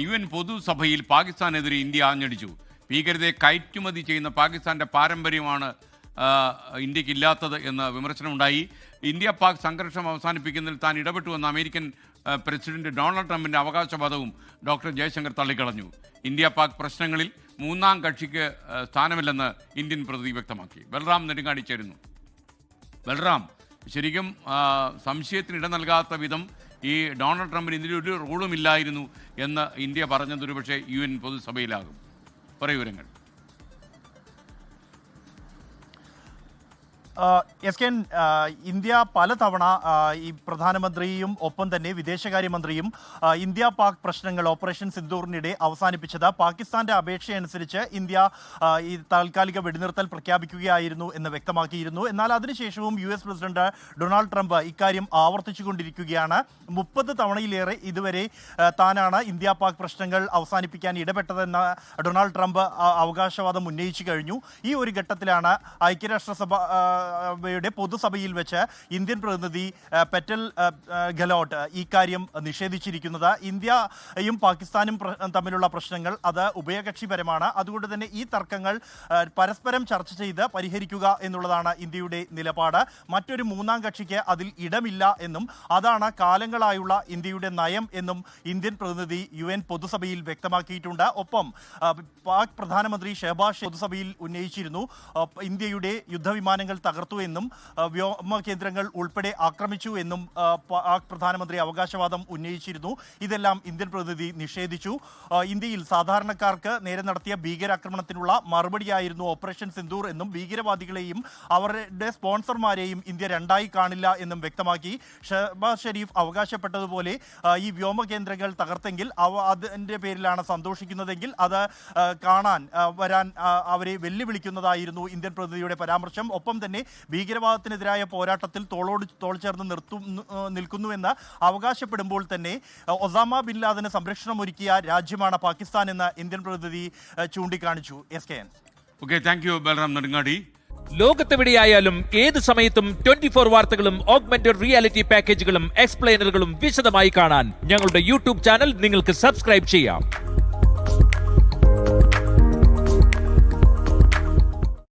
UN പൊതുസഭയിൽ പാകിസ്ഥാനെതിരെ India ആഞ്ഞടിച്ചു. ഭീകരതയെ കയറ്റുമതി ചെയ്യുന്ന പാകിസ്ഥാന്റെ പാരമ്പര്യമാണ് ഇന്ത്യക്കില്ലാത്തത് എന്ന വിമർശനമുണ്ടായി. ഇന്ത്യ പാക് സംഘർഷം അവസാനിപ്പിക്കുന്നതിൽ താൻ ഇടപെട്ടുവെന്ന അമേരിക്കൻ പ്രസിഡന്റ് ഡൊണാൾഡ് ട്രംപിന്റെ അവകാശവാദവും ഡോക്ടർ ജയശങ്കർ തള്ളിക്കളഞ്ഞു. ഇന്ത്യ പാക് പ്രശ്നങ്ങളിൽ മൂന്നാം കക്ഷിക്ക് സ്ഥാനമില്ലെന്ന് ഇന്ത്യൻ പ്രതിനിധി വ്യക്തമാക്കി. ബൽറാം നെടുങ്ങാടി ചേരുന്നു. ബൽറാം, ശരിക്കും സംശയത്തിന് ഇട നൽകാത്ത വിധം ഈ ഡൊണാൾഡ് ട്രംപിന് ഇതിലൊരു റോളുമില്ലായിരുന്നു എന്ന് ഇന്ത്യ പറഞ്ഞതൊരു പക്ഷേ UN പൊതുസഭയിലാകും. പറയൂ വിവരങ്ങൾ. ഇന്ത്യ പലതവണ ഈ പ്രധാനമന്ത്രിയും ഒപ്പം തന്നെ വിദേശകാര്യമന്ത്രിയും ഇന്ത്യ പാക് പ്രശ്നങ്ങൾ ഓപ്പറേഷൻ സിന്ദൂറിനിടെ അവസാനിപ്പിച്ചത് പാകിസ്ഥാന്റെ അപേക്ഷയനുസരിച്ച് ഇന്ത്യ ഈ താൽക്കാലിക വെടിനിർത്തൽ പ്രഖ്യാപിക്കുകയായിരുന്നു എന്ന് വ്യക്തമാക്കിയിരുന്നു. എന്നാൽ അതിനുശേഷവും US പ്രസിഡന്റ് ഡൊണാൾഡ് ട്രംപ് ഇക്കാര്യം ആവർത്തിച്ചുകൊണ്ടിരിക്കുകയാണ്. 30 തവണയിലേറെ ഇതുവരെ താനാണ് ഇന്ത്യ പാക് പ്രശ്നങ്ങൾ അവസാനിപ്പിക്കാൻ ഇടപെട്ടതെന്ന ഡൊണാൾഡ് ട്രംപ് അവകാശവാദം ഉന്നയിച്ചു കഴിഞ്ഞു. ഈ ഒരു ഘട്ടത്തിലാണ് ഐക്യരാഷ്ട്രസഭയുടെ പൊതുസഭയിൽ വെച്ച് ഇന്ത്യൻ പ്രതിനിധി പെറ്റൽ ഗെലോട്ട് ഈ കാര്യം നിഷേധിച്ചിരിക്കുന്നത്. ഇന്ത്യയും പാകിസ്ഥാനും തമ്മിലുള്ള പ്രശ്നങ്ങൾ അത് ഉഭയകക്ഷിപരമാണ്. അതുകൊണ്ട് തന്നെ ഈ തർക്കങ്ങൾ പരസ്പരം ചർച്ച ചെയ്ത് പരിഹരിക്കുക എന്നുള്ളതാണ് ഇന്ത്യയുടെ നിലപാട്. മറ്റൊരു മൂന്നാം കക്ഷിക്ക് അതിൽ ഇടമില്ല എന്നും അതാണ് കാലങ്ങളായുള്ള ഇന്ത്യയുടെ നയം എന്നും ഇന്ത്യൻ പ്രതിനിധി UN പൊതുസഭയിൽ വ്യക്തമാക്കിയിട്ടുണ്ട്. ഒപ്പം പാക് പ്രധാനമന്ത്രി ഷെഹബാസ് പൊതുസഭയിൽ ഉന്നയിച്ചിരുന്നു ഇന്ത്യയുടെ യുദ്ധവിമാനങ്ങൾ തകർത്തു എന്നും വ്യോമ കേന്ദ്രങ്ങൾ ഉൾപ്പെടെ ആക്രമിച്ചു എന്നും പാക് പ്രധാനമന്ത്രി അവകാശവാദം ഉന്നയിച്ചിരുന്നു. ഇതെല്ലാം ഇന്ത്യൻ പ്രതിനിധി നിഷേധിച്ചു. ഇന്ത്യയിൽ സാധാരണക്കാർക്ക് നേരെ നടത്തിയ ഭീകരാക്രമണത്തിനുള്ള മറുപടിയായിരുന്നു ഓപ്പറേഷൻ സിന്ദൂർ എന്നും ഭീകരവാദികളെയും അവരുടെ സ്പോൺസർമാരെയും ഇന്ത്യ രണ്ടായി കാണില്ല എന്നും വ്യക്തമാക്കി. ഷഹബാസ് ഷെരീഫ് അവകാശപ്പെട്ടതുപോലെ ഈ വ്യോമ കേന്ദ്രങ്ങൾ തകർത്തെങ്കിൽ അതിൻ്റെ പേരിലാണ് സന്തോഷിക്കുന്നതെങ്കിൽ അത് കാണാൻ വരാൻ അവരെ വെല്ലുവിളിക്കുന്നതായിരുന്നു ഇന്ത്യൻ പ്രതിനിധിയുടെ പരാമർശം. ഒപ്പം തന്നെ ഭീകരവാദത്തിനെതിരായ പോരാട്ടത്തിൽ തോളോട് തോൾ ചേർന്ന് നിൽക്കുന്നുവെന്ന് അവകാശപ്പെടുമ്പോൾ തന്നെ ഒസാമ ബിൻ ലാദന് സംരക്ഷണം ഒരുക്കിയ രാജ്യമാണ് പാകിസ്ഥാൻ എന്ന് ഇന്ത്യൻ പ്രതിനിധി ചൂണ്ടിക്കാണിച്ചു. Okay, thank you Balram Nedungadi. ലോകത്തെവിടെയായാലും ഏത് സമയത്തും 24 വാർത്തകളും ഓഗ്മെന്റഡ് റിയാലിറ്റി പാക്കേജുകളും എക്സ്പ്ലെയിനറുകളും വിശദമായി കാണാൻ ഞങ്ങളുടെ YouTube ചാനൽ നിങ്ങൾക്ക് സബ്സ്ക്രൈബ് ചെയ്യാം.